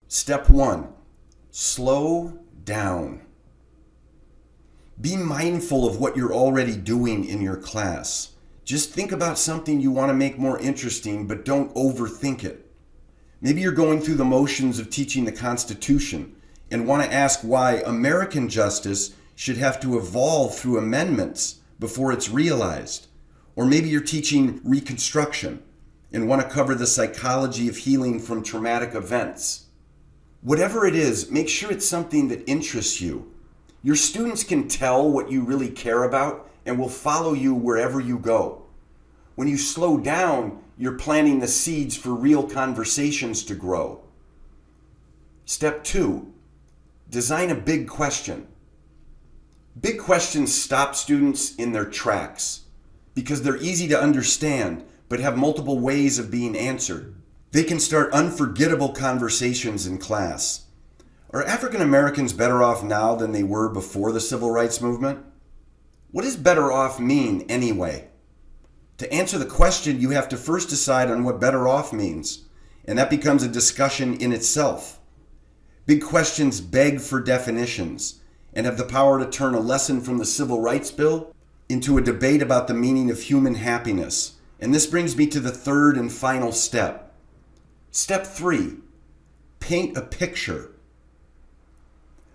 Step 1. Slow down. Be mindful of what you're already doing in your class. Just think about something you want to make more interesting, but don't overthink it. Maybe you're going through the motions of teaching the Constitution and want to ask why American justice should have to evolve through amendments before it's realized. Or maybe you're teaching Reconstruction and want to cover the psychology of healing from traumatic events. Whatever it is, make sure it's something that interests you. Your students can tell what you really care about and will follow you wherever you go. When you slow down, you're planting the seeds for real conversations to grow. Step 2, design a big question. Big questions stop students in their tracks because they're easy to understand but have multiple ways of being answered. They can start unforgettable conversations in class. Are African Americans better off now than they were before the Civil Rights Movement? What does better off mean anyway? To answer the question, you have to first decide on what better off means, and that becomes a discussion in itself. Big questions beg for definitions and have the power to turn a lesson from the Civil Rights Bill into a debate about the meaning of human happiness. And this brings me to the third and final step. Step 3, paint a picture.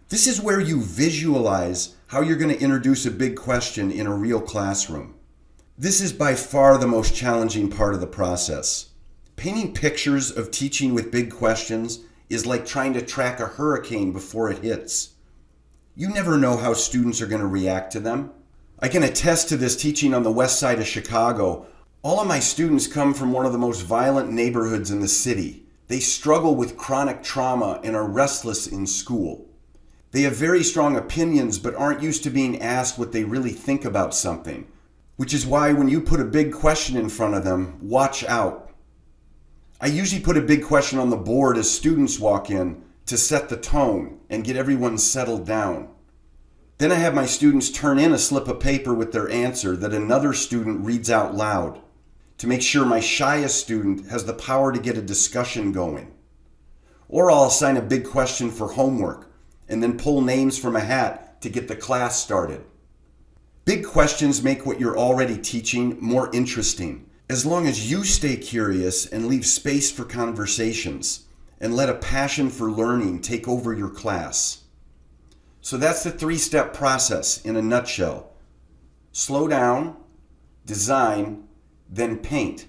This is where you visualize how you're going to introduce a big question in a real classroom. This is by far the most challenging part of the process. Painting pictures of teaching with big questions is like trying to track a hurricane before it hits. You never know how students are going to react to them. I can attest to this teaching on the west side of Chicago. All of my students come from one of the most violent neighborhoods in the city. They struggle with chronic trauma and are restless in school. They have very strong opinions but aren't used to being asked what they really think about something, which is why when you put a big question in front of them, watch out. I usually put a big question on the board as students walk in to set the tone and get everyone settled down. Then I have my students turn in a slip of paper with their answer that another student reads out loud to make sure my shyest student has the power to get a discussion going. Or I'll assign a big question for homework and then pull names from a hat to get the class started. Big questions make what you're already teaching more interesting, as long as you stay curious and leave space for conversations and let a passion for learning take over your class. So that's the 3-step process in a nutshell. Slow down, design, then paint.